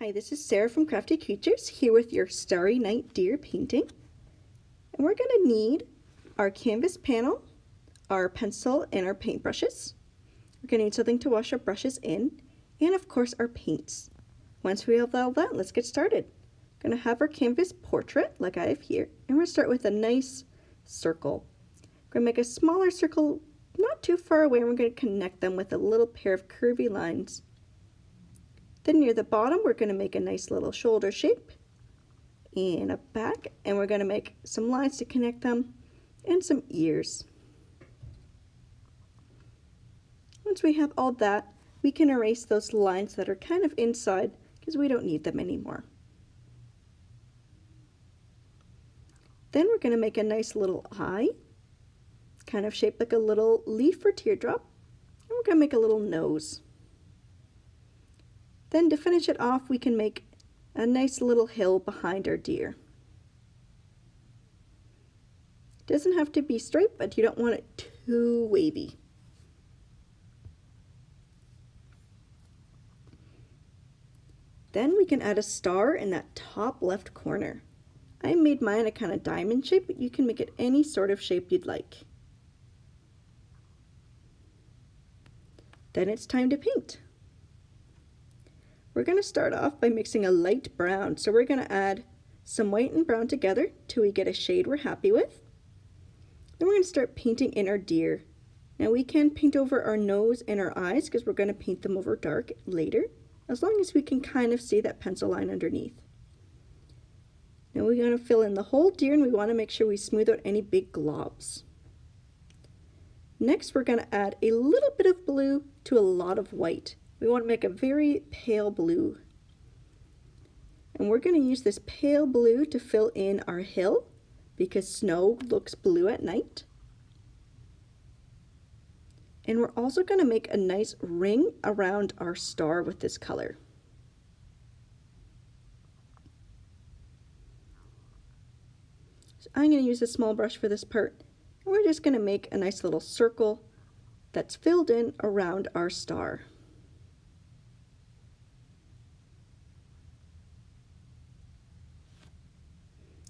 Hi, this is Sarah from Crafty Creatures here with your Starry Night Deer painting. And we're going to need our canvas panel, our pencil, and our paintbrushes. We're going to need something to wash our brushes in, and of course our paints. Once we have all that, let's get started. We're going to have our canvas portrait like I have here, and we're going to start with a nice circle. We're going to make a smaller circle not too far away, and we're going to connect them with a little pair of curvy lines. Then near the bottom, we're going to make a nice little shoulder shape and a back, and we're going to make some lines to connect them and some ears. Once we have all that, we can erase those lines that are kind of inside because we don't need them anymore. Then we're going to make a nice little eye, kind of shaped like a little leaf or teardrop, and we're going to make a little nose. Then to finish it off, we can make a nice little hill behind our deer. It doesn't have to be straight, but you don't want it too wavy. Then we can add a star in that top left corner. I made mine a kind of diamond shape, but you can make it any sort of shape you'd like. Then it's time to paint. We're going to start off by mixing a light brown, so we're going to add some white and brown together till we get a shade we're happy with. Then we're going to start painting in our deer. Now we can paint over our nose and our eyes because we're going to paint them over dark later, as long as we can kind of see that pencil line underneath. Now we're going to fill in the whole deer, and we want to make sure we smooth out any big globs. Next we're going to add a little bit of blue to a lot of white. We want to make a very pale blue. And we're going to use this pale blue to fill in our hill because snow looks blue at night. And we're also going to make a nice ring around our star with this color. So I'm going to use a small brush for this part. And we're just going to make a nice little circle that's filled in around our star.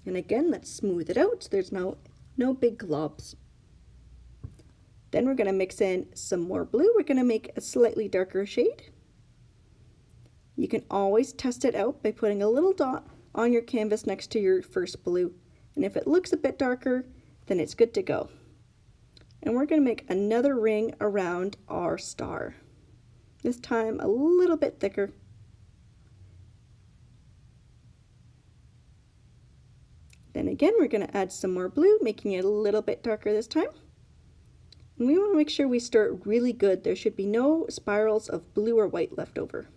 And again, let's smooth it out so there's no big globs. Then we're going to mix in some more blue. We're going to make a slightly darker shade. You can always test it out by putting a little dot on your canvas next to your first blue. And if it looks a bit darker, then it's good to go. And we're going to make another ring around our star. This time a little bit thicker. Then again, we're going to add some more blue, making it a little bit darker this time. And we want to make sure we start really good. There should be no spirals of blue or white left over.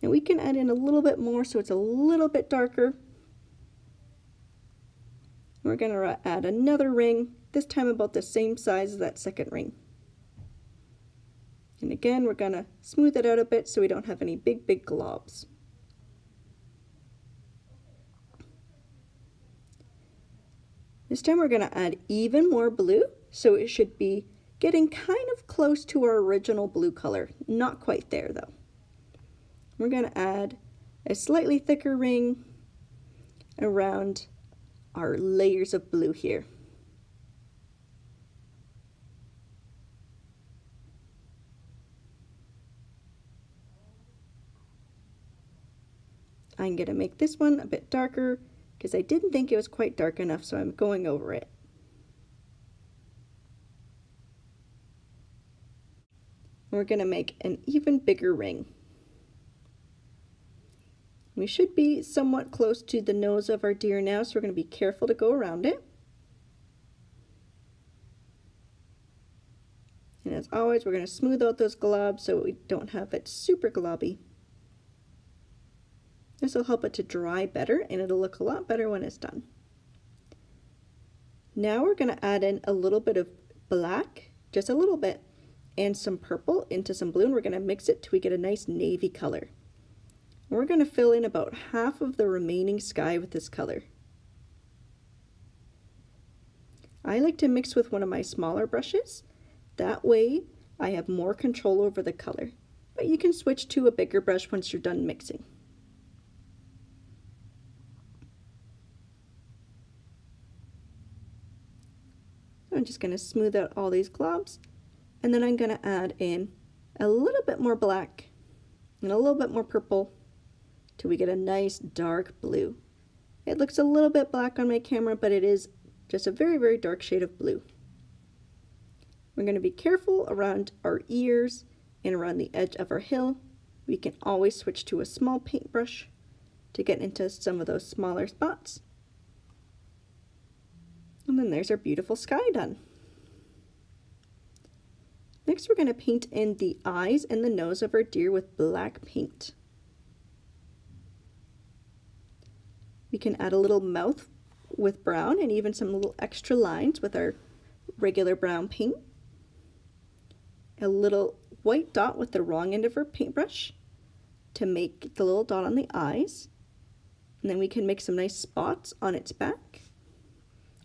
And we can add in a little bit more so it's a little bit darker. We're going to add another ring, this time about the same size as that second ring. And again, we're going to smooth it out a bit so we don't have any big globs. This time we're going to add even more blue, so it should be getting kind of close to our original blue color. Not quite there though. We're going to add a slightly thicker ring around our layers of blue here. I'm going to make this one a bit darker because I didn't think it was quite dark enough, so I'm going over it. We're going to make an even bigger ring. We should be somewhat close to the nose of our deer now, so we're going to be careful to go around it. And as always, we're going to smooth out those globs so we don't have it super globby. This will help it to dry better, and it'll look a lot better when it's done. Now we're going to add in a little bit of black, just a little bit, and some purple into some blue, and we're going to mix it till we get a nice navy color. And we're going to fill in about half of the remaining sky with this color. I like to mix with one of my smaller brushes. That way I have more control over the color. but you can switch to a bigger brush once you're done mixing. I'm just going to smooth out all these globs, and then I'm going to add in a little bit more black and a little bit more purple till we get a nice dark blue. It looks a little bit black on my camera, but it is just a very, very dark shade of blue. We're going to be careful around our ears and around the edge of our hill. We can always switch to a small paintbrush to get into some of those smaller spots. And then there's our beautiful sky done. Next, we're going to paint in the eyes and the nose of our deer with black paint. We can add a little mouth with brown and even some little extra lines with our regular brown paint. A little white dot with the wrong end of our paintbrush to make the little dot on the eyes. And then we can make some nice spots on its back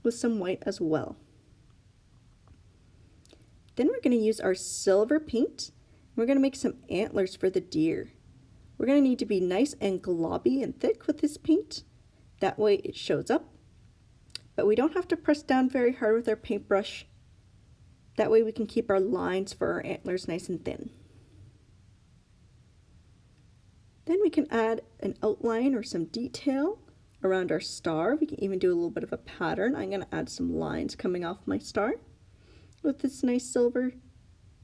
with some white as well. Then we're going to use our silver paint. We're going to make some antlers for the deer. We're going to need to be nice and globby and thick with this paint. That way it shows up. But we don't have to press down very hard with our paintbrush. That way we can keep our lines for our antlers nice and thin. Then we can add an outline or some detail around our star. We can even do a little bit of a pattern. I'm going to add some lines coming off my star with this nice silver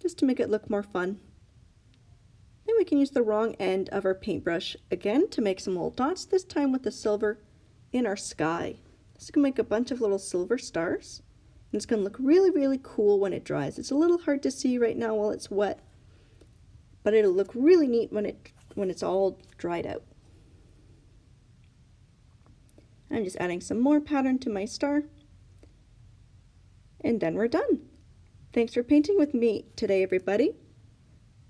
just to make it look more fun. Then we can use the wrong end of our paintbrush again to make some little dots, this time with the silver in our sky. This is going to make a bunch of little silver stars, and it's going to look really, really cool when it dries. It's a little hard to see right now while it's wet, but it'll look really neat when it's all dried out. I'm just adding some more pattern to my star, and then we're done. Thanks for painting with me today, everybody.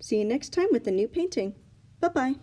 See you next time with a new painting. Bye-bye.